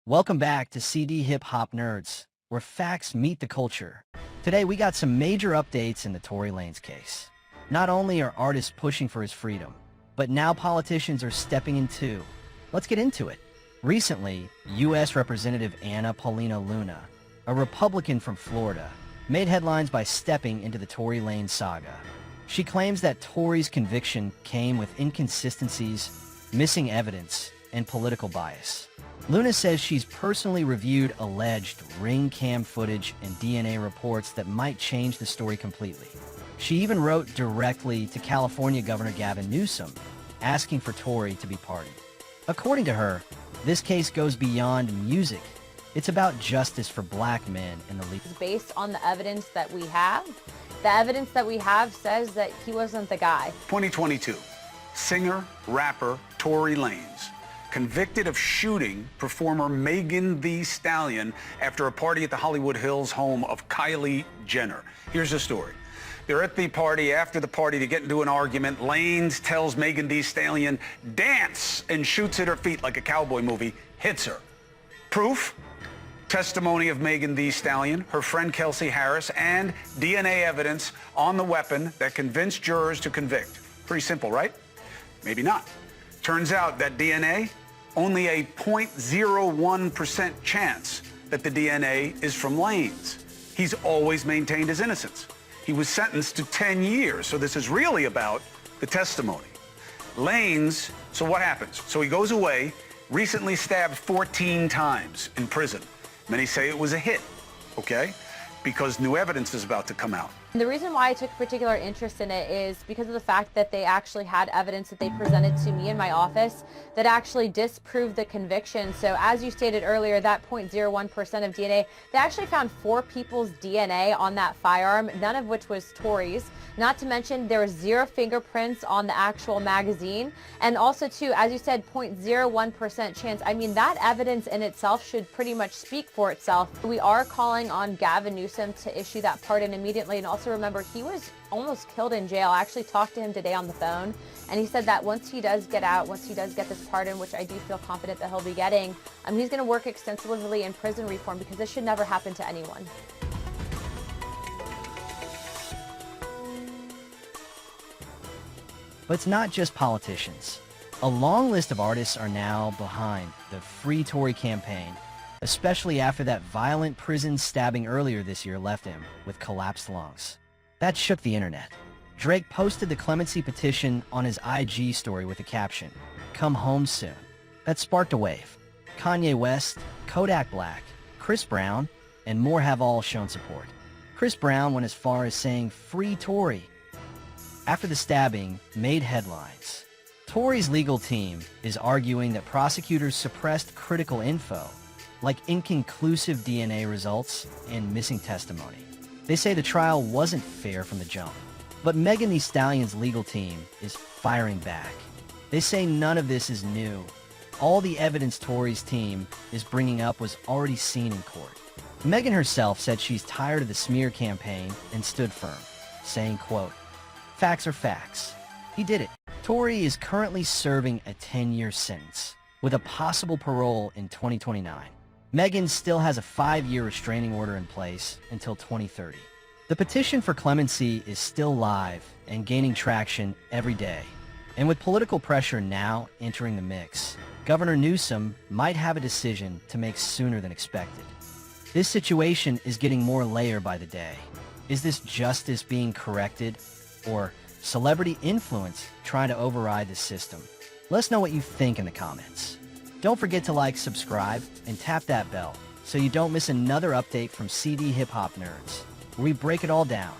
Welcome back to CD Hip Hop Nerds, where facts meet the culture. Today we got some major updates in the Tory Lanez case. Not only are artists pushing for his freedom, but now politicians are stepping in too. Let's get into it. Recently, U.S. Representative Anna Paulina Luna, a Republican from Florida, made headlines by stepping into the Tory Lanez saga. She claims that Tory's conviction came with inconsistencies, missing evidence, and political bias. Luna says she's personally reviewed alleged ring cam footage and DNA reports that might change the story completely. She even wrote directly to California Governor Gavin Newsom, asking for Tory to be pardoned. According to her, this case goes beyond music. It's about justice for black men in the legal. Based on the evidence that we have, the evidence that we have says that he wasn't the guy. 2022, singer, rapper Tory Lanez, convicted of shooting performer Megan Thee Stallion after a party at the Hollywood Hills home of Kylie Jenner. Here's the story. They're at the party. After the party, they get into an argument. Lanez tells Megan Thee Stallion, dance, and shoots at her feet like a cowboy movie, hits her. Proof? Testimony of Megan Thee Stallion, her friend Kelsey Harris, and DNA evidence on the weapon that convinced jurors to convict. Pretty simple, right? Maybe not. Turns out that DNA, only a 0.01% chance that the DNA is from Lanez. He's always maintained his innocence. He was sentenced to 10 years, so this is really about the testimony. Lanez, so what happens? So he goes away, recently stabbed 14 times in prison. Many say it was a hit, okay? Because new evidence is about to come out. The reason why I took particular interest in it is because of the fact that they actually had evidence that they presented to me in my office that actually disproved the conviction. So as you stated earlier, that 0.01% of DNA, they actually found 4 people's DNA on that firearm, none of which was Tory's. Not to mention there was 0 fingerprints on the actual magazine. And also too, as you said, 0.01% chance. I mean, that evidence in itself should pretty much speak for itself. We are calling on Gavin Newsom to issue that pardon immediately. And also remember, he was almost killed in jail. I actually talked to him today on the phone, and he said that once he does get out, once he does get this pardon, which I do feel confident that he'll be getting, he's going to work extensively in prison reform because this should never happen to anyone. But it's not just politicians. A long list of artists are now behind the Free Tory campaign, especially after that violent prison stabbing earlier this year left him with collapsed lungs. That shook the internet. Drake posted the clemency petition on his IG story with the caption, "Come home soon." That sparked a wave. Kanye West, Kodak Black, Chris Brown, and more have all shown support. Chris Brown went as far as saying, "Free Tory." After the stabbing made headlines. Tory's legal team is arguing that prosecutors suppressed critical info, like inconclusive DNA results and missing testimony. They say the trial wasn't fair from the jump. But Megan Thee Stallion's legal team is firing back. They say none of this is new. All the evidence Tory's team is bringing up was already seen in court. Megan herself said she's tired of the smear campaign and stood firm, saying, quote, "Facts are facts. He did it." Tory is currently serving a 10-year sentence with a possible parole in 2029. Megan still has a 5-year restraining order in place until 2030. The petition for clemency is still live and gaining traction every day. And with political pressure now entering the mix, Governor Newsom might have a decision to make sooner than expected. This situation is getting more layered by the day. Is this justice being corrected, or celebrity influence trying to override the system? Let us know what you think in the comments. Don't forget to like, subscribe, and tap that bell so you don't miss another update from CD Hip Hop Nerds, where we break it all down.